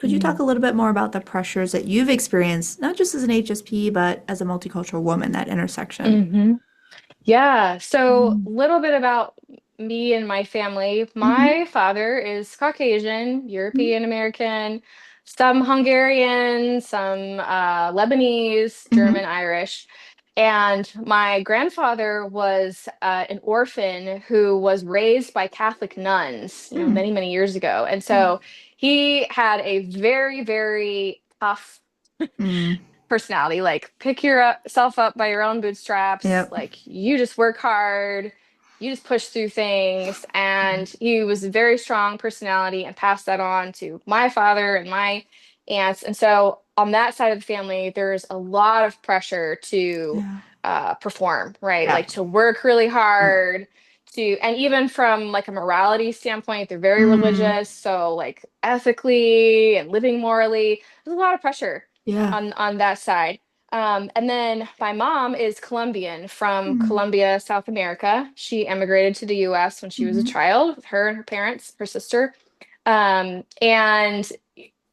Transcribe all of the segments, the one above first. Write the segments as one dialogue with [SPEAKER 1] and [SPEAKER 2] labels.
[SPEAKER 1] Could you talk a little bit more about the pressures that you've experienced, not just as an HSP, but as a multicultural woman, that intersection?
[SPEAKER 2] Mm-hmm. Yeah. So,
[SPEAKER 1] Mm.
[SPEAKER 2] a little bit about me and my family.
[SPEAKER 1] Mhm.
[SPEAKER 2] My father is Caucasian,
[SPEAKER 1] Mhm.
[SPEAKER 2] European American, some Hungarian, some Lebanese,
[SPEAKER 1] Mhm.
[SPEAKER 2] German, Irish. And my grandfather was an orphan who was raised by Catholic nuns,
[SPEAKER 1] Mm.
[SPEAKER 2] many, many years ago. And
[SPEAKER 1] Yeah.
[SPEAKER 2] so he had a very, very tough
[SPEAKER 1] Mm.
[SPEAKER 2] personality. Like, pick yourself up by your own bootstraps.
[SPEAKER 1] Yep.
[SPEAKER 2] Like, you just work hard, you just push through things. And he was a very strong personality and passed that on to my father and my aunts. And so, on that side of the family, there's a lot of pressure to
[SPEAKER 1] Yeah.
[SPEAKER 2] perform, right?
[SPEAKER 1] Yeah.
[SPEAKER 2] Like, to work really
[SPEAKER 1] Yep.
[SPEAKER 2] hard. And even from like a morality standpoint, they're very
[SPEAKER 1] Mm.
[SPEAKER 2] religious. So, like, ethically and living morally, there's a lot of pressure
[SPEAKER 1] Yeah.
[SPEAKER 2] on that side. And then my mom is Colombian from
[SPEAKER 1] Mm.
[SPEAKER 2] Colombia, South America. She immigrated to the U.S. when she was a
[SPEAKER 1] Mhm.
[SPEAKER 2] child with her and her parents, her sister. And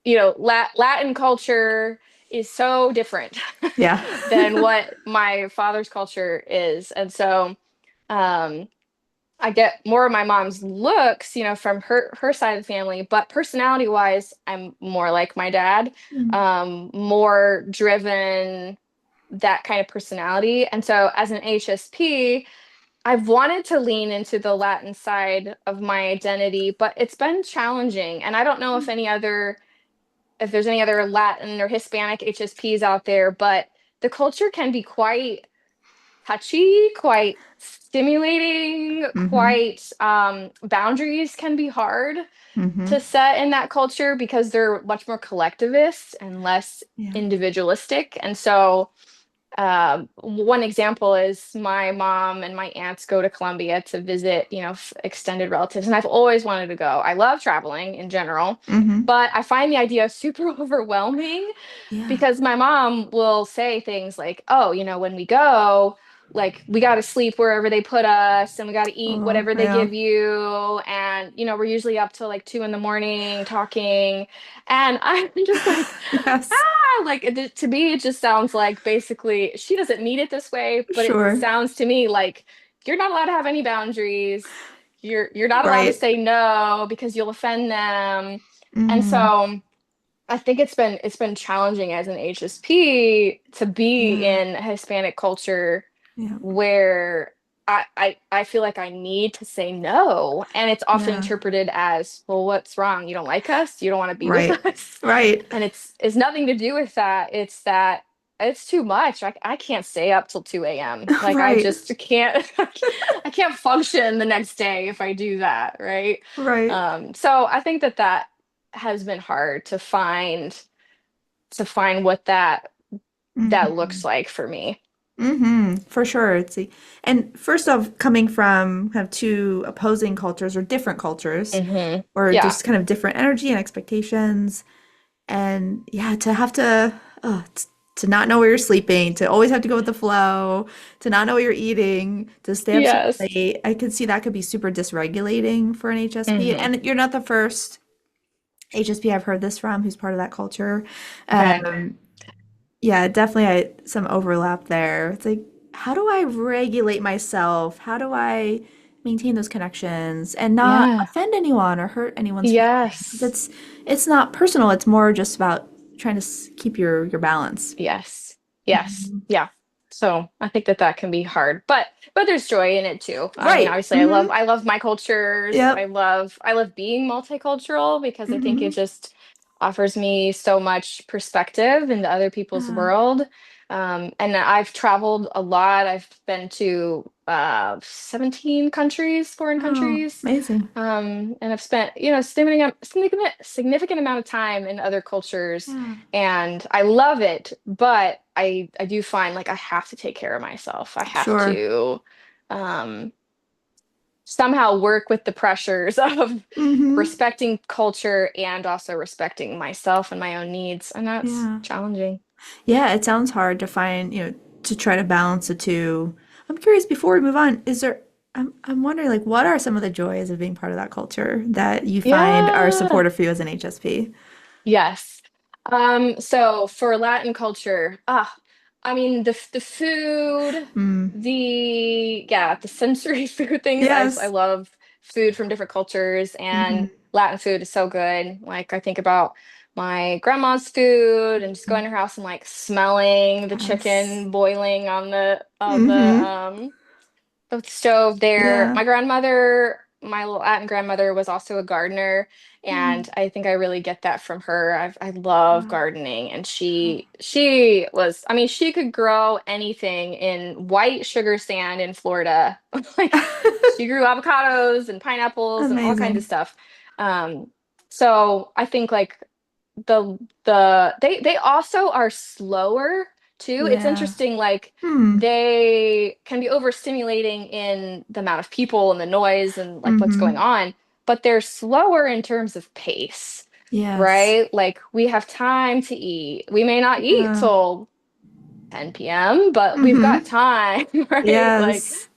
[SPEAKER 2] Latin culture is so different
[SPEAKER 1] Yeah.
[SPEAKER 2] than what my father's culture is, and so um, I get more of my mom's looks, from her side of the family, but personality wise, I'm more like my dad,
[SPEAKER 1] Mm.
[SPEAKER 2] more driven, that kind of personality. And so as an HSP, I've wanted to lean into the Latin side of my identity, but it's been challenging. And I don't know if there's any other Latin or Hispanic HSPs out there, but the culture can be quite touchy, quite stimulating,
[SPEAKER 1] Mhm.
[SPEAKER 2] quite boundaries can be hard
[SPEAKER 1] Mhm.
[SPEAKER 2] to set in that culture because they're much more collectivist and less
[SPEAKER 1] Yeah.
[SPEAKER 2] individualistic. And so one example is my mom and my aunts go to Colombia to visit, extended relatives, and I've always wanted to go. I love traveling in general,
[SPEAKER 1] Mhm.
[SPEAKER 2] but I find the idea super overwhelming
[SPEAKER 1] Yeah.
[SPEAKER 2] because my mom will say things like, "Oh, when we go, like, we got to sleep wherever they put us, and we got to eat
[SPEAKER 1] Oh,
[SPEAKER 2] whatever they
[SPEAKER 1] yeah.
[SPEAKER 2] give you, and we're usually up till like 2 in the morning talking." And I'm just like,
[SPEAKER 1] Yes.
[SPEAKER 2] ah, like, to me, it just sounds like basically she doesn't mean it this way, but it
[SPEAKER 1] Sure.
[SPEAKER 2] sounds to me like you're not allowed to have any boundaries. You're not allowed to
[SPEAKER 1] Right.
[SPEAKER 2] say no because you'll offend them. And
[SPEAKER 1] Mm.
[SPEAKER 2] so I think it's been challenging as an HSP to be
[SPEAKER 1] Yeah.
[SPEAKER 2] in Hispanic culture
[SPEAKER 1] Yeah.
[SPEAKER 2] where I feel like I need to say no. And it's often
[SPEAKER 1] Yeah.
[SPEAKER 2] interpreted as, well, what's wrong? You don't like us? You don't want to be with
[SPEAKER 1] Right.
[SPEAKER 2] us?
[SPEAKER 1] Right.
[SPEAKER 2] And it's nothing to do with that. It's that it's too much. I can't stay up till 2 a.m. Like, I
[SPEAKER 1] Right.
[SPEAKER 2] just can't I can't function the next day if I do that, right?
[SPEAKER 1] Right.
[SPEAKER 2] So I think that has been hard to find what that looks
[SPEAKER 1] Mhm.
[SPEAKER 2] like for me.
[SPEAKER 1] Mhm. For sure. And first off, coming from kind of two opposing cultures or different cultures,
[SPEAKER 2] Hmm.
[SPEAKER 1] or
[SPEAKER 2] Yeah.
[SPEAKER 1] just kind of different energy and expectations, and yeah, to have to not know where you're sleeping, to always have to go with the flow, to not know what you're eating, to stay up super
[SPEAKER 2] Yes.
[SPEAKER 1] late. I could see that could be super dysregulating for an HSP.
[SPEAKER 2] Hmm.
[SPEAKER 1] And you're not the first HSP I've heard this from who's part of that culture.
[SPEAKER 2] Okay.
[SPEAKER 1] Um, yeah, definitely some overlap there. It's like, how do I regulate myself? How do I maintain those connections and not
[SPEAKER 2] Yeah.
[SPEAKER 1] offend anyone or hurt anyone's feelings? Because
[SPEAKER 2] Yes.
[SPEAKER 1] it's not personal. It's more just about trying to keep your balance.
[SPEAKER 2] Yes. Yes.
[SPEAKER 1] Mhm.
[SPEAKER 2] Yeah. So I think that can be hard, but there's joy in it too. I mean,
[SPEAKER 1] Right.
[SPEAKER 2] obviously, I love
[SPEAKER 1] Hmm.
[SPEAKER 2] I love my cultures. I
[SPEAKER 1] Yep.
[SPEAKER 2] love I love being multicultural because I think it
[SPEAKER 1] Hmm.
[SPEAKER 2] just offers me so much perspective into other people's
[SPEAKER 1] Yeah.
[SPEAKER 2] world. And I've traveled a lot. I've been to 17 countries, foreign
[SPEAKER 1] Oh,
[SPEAKER 2] countries.
[SPEAKER 1] amazing.
[SPEAKER 2] And I've spent, significant amount of time in other cultures,
[SPEAKER 1] Yeah.
[SPEAKER 2] and I love it, but I do find like I have to take care of myself. I have
[SPEAKER 1] Sure.
[SPEAKER 2] to um somehow work with the pressures of
[SPEAKER 1] Hmm.
[SPEAKER 2] respecting culture and also respecting myself and my own needs, and that's
[SPEAKER 1] Yeah.
[SPEAKER 2] challenging.
[SPEAKER 1] Yeah, it sounds hard to find, to try to balance the two. I'm curious, before we move on, I'm wondering, like, what are some of the joys of being part of that culture that you find are
[SPEAKER 2] Yeah.
[SPEAKER 1] supportive for you as an HSP?
[SPEAKER 2] Yes. So for Latin culture, I mean the food,
[SPEAKER 1] Mm.
[SPEAKER 2] the sensory food things. I
[SPEAKER 1] Yes.
[SPEAKER 2] love food from different cultures, and
[SPEAKER 1] Hmm.
[SPEAKER 2] Latin food is so good. Like I think about my grandma's food and just going to her house and like smelling the
[SPEAKER 1] Yes.
[SPEAKER 2] chicken boiling on
[SPEAKER 1] Hmm.
[SPEAKER 2] the stove there.
[SPEAKER 1] Yeah.
[SPEAKER 2] My Latin grandmother was also a gardener,
[SPEAKER 1] Mm.
[SPEAKER 2] and I think I really get that from her. I love
[SPEAKER 1] Wow.
[SPEAKER 2] gardening, and she was, I mean, she could grow anything in white sugar sand in Florida. Like she grew avocados and pineapples and all kinds of
[SPEAKER 1] Amazing.
[SPEAKER 2] stuff. Um, so I think like they also are slower too. It's
[SPEAKER 1] Yeah.
[SPEAKER 2] interesting, like
[SPEAKER 1] Hmm.
[SPEAKER 2] they can be overstimulating in the amount of people and the noise and like what's going
[SPEAKER 1] Hmm.
[SPEAKER 2] on, but they're slower in terms of pace,
[SPEAKER 1] Yes.
[SPEAKER 2] right? Like we have time to eat. We may not eat
[SPEAKER 1] Yeah.
[SPEAKER 2] till 10 p.m., but we've got
[SPEAKER 1] Hmm.
[SPEAKER 2] time, right? Like
[SPEAKER 1] Yes.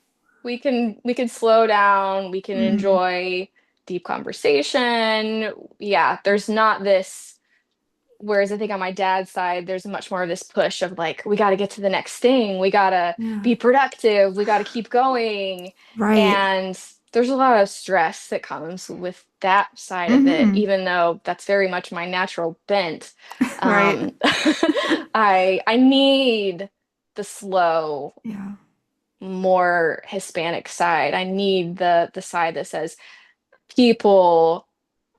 [SPEAKER 2] we can slow down, we can
[SPEAKER 1] Mm.
[SPEAKER 2] enjoy deep conversation. Yeah, there's not this. Whereas I think on my dad's side, there's much more of this push of like, we got to get to the next thing. We got to
[SPEAKER 1] Yeah.
[SPEAKER 2] be productive. We got to keep going.
[SPEAKER 1] Right.
[SPEAKER 2] And there's a lot of stress that comes with that side of it,
[SPEAKER 1] Hmm.
[SPEAKER 2] even though that's very much my natural bent.
[SPEAKER 1] Right.
[SPEAKER 2] Um, I need the slow,
[SPEAKER 1] Yeah.
[SPEAKER 2] more Hispanic side. I need the side that says people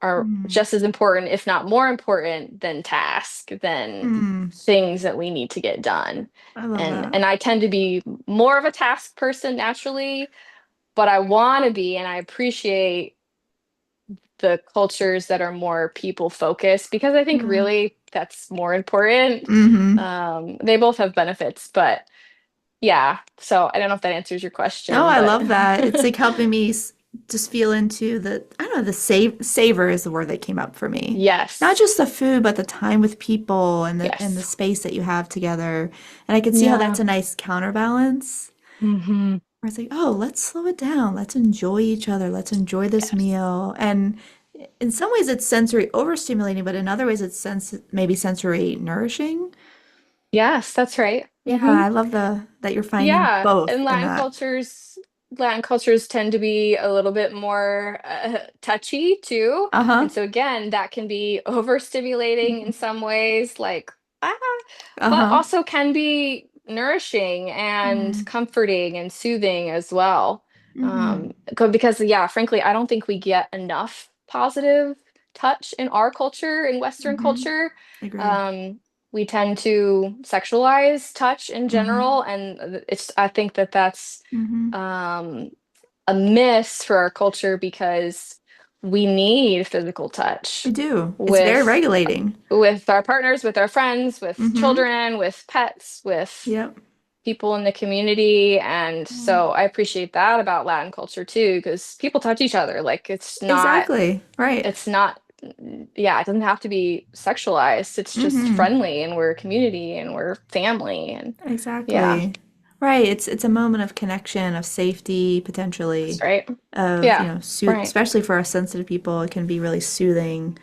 [SPEAKER 2] are
[SPEAKER 1] Mm.
[SPEAKER 2] just as important, if not more important, than task, than
[SPEAKER 1] Mm.
[SPEAKER 2] things that we need to get done.
[SPEAKER 1] I love that.
[SPEAKER 2] And I tend to be more of a task person naturally, but I want to be, and I appreciate the cultures that are more people focused because I think
[SPEAKER 1] Yeah.
[SPEAKER 2] really that's more important.
[SPEAKER 1] Hmm.
[SPEAKER 2] They both have benefits, but yeah. So I don't know if that answers your
[SPEAKER 1] No,
[SPEAKER 2] question,
[SPEAKER 1] I
[SPEAKER 2] but
[SPEAKER 1] love that. It's like helping me just feel into the, I don't know, the savor is the word that came up for me. Not
[SPEAKER 2] yes,
[SPEAKER 1] just the food, but the time with people and the
[SPEAKER 2] yes,
[SPEAKER 1] space that you have together. And I can see how
[SPEAKER 2] yeah.
[SPEAKER 1] that's a nice counterbalance.
[SPEAKER 2] Hmm.
[SPEAKER 1] Where it's like, oh, let's slow it down. Let's enjoy each other. Let's enjoy this
[SPEAKER 2] Yes.
[SPEAKER 1] meal. And in some ways it's sensory overstimulating, but in other ways it's maybe sensory nourishing.
[SPEAKER 2] Yes, that's right.
[SPEAKER 1] Yeah,
[SPEAKER 2] Hmm.
[SPEAKER 1] I love the that you're finding
[SPEAKER 2] Yeah,
[SPEAKER 1] both
[SPEAKER 2] and
[SPEAKER 1] in that.
[SPEAKER 2] Latin cultures tend to be a little bit more touchy too.
[SPEAKER 1] Uh-huh.
[SPEAKER 2] And so again, that can be overstimulating in some ways, like ah, but
[SPEAKER 1] Uh-huh.
[SPEAKER 2] also can be nourishing and
[SPEAKER 1] Mm.
[SPEAKER 2] comforting and soothing as well.
[SPEAKER 1] Hmm.
[SPEAKER 2] Because yeah, frankly, I don't think we get enough positive touch in our culture, in Western
[SPEAKER 1] Hmm.
[SPEAKER 2] culture.
[SPEAKER 1] Agreed.
[SPEAKER 2] Um, we tend to sexualize touch in
[SPEAKER 1] Hmm.
[SPEAKER 2] general, and I think that that's
[SPEAKER 1] Hmm.
[SPEAKER 2] um, a miss for our culture because we need physical
[SPEAKER 1] We
[SPEAKER 2] touch
[SPEAKER 1] do. It's very
[SPEAKER 2] with
[SPEAKER 1] regulating.
[SPEAKER 2] our partners, with our friends, with
[SPEAKER 1] Hmm.
[SPEAKER 2] children, with pets, with
[SPEAKER 1] Yep.
[SPEAKER 2] people in the community. And
[SPEAKER 1] Yeah.
[SPEAKER 2] so I appreciate that about Latin culture too, because people touch each other. Like
[SPEAKER 1] Exactly. Right.
[SPEAKER 2] it's not, yeah, it doesn't have to be sexualized. It's just
[SPEAKER 1] Hmm.
[SPEAKER 2] friendly, and we're a community and we're family. And yeah,
[SPEAKER 1] Exactly. Right. It's a moment of connection, of safety,
[SPEAKER 2] that's
[SPEAKER 1] potentially,
[SPEAKER 2] right.
[SPEAKER 1] of,
[SPEAKER 2] Yeah, right.
[SPEAKER 1] especially for us sensitive people, it can be really soothing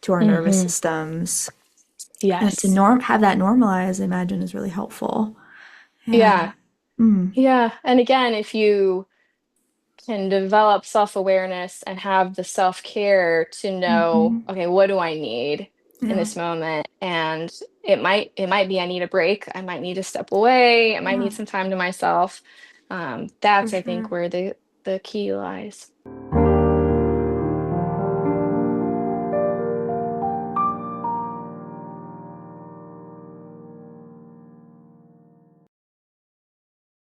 [SPEAKER 1] to our nervous
[SPEAKER 2] Hmm.
[SPEAKER 1] systems. And to
[SPEAKER 2] Yes.
[SPEAKER 1] have that normalized, I imagine, is really helpful. Yeah.
[SPEAKER 2] Yeah.
[SPEAKER 1] Mm.
[SPEAKER 2] Yeah. And again, if you can develop self-awareness and have the self-care to know,
[SPEAKER 1] Hmm.
[SPEAKER 2] okay, what do I need in
[SPEAKER 1] Yeah.
[SPEAKER 2] this moment? And it might be I need a break. I might need to step away. I might
[SPEAKER 1] Yeah.
[SPEAKER 2] need some time to myself.
[SPEAKER 1] For
[SPEAKER 2] That's I think
[SPEAKER 1] sure.
[SPEAKER 2] where the key lies.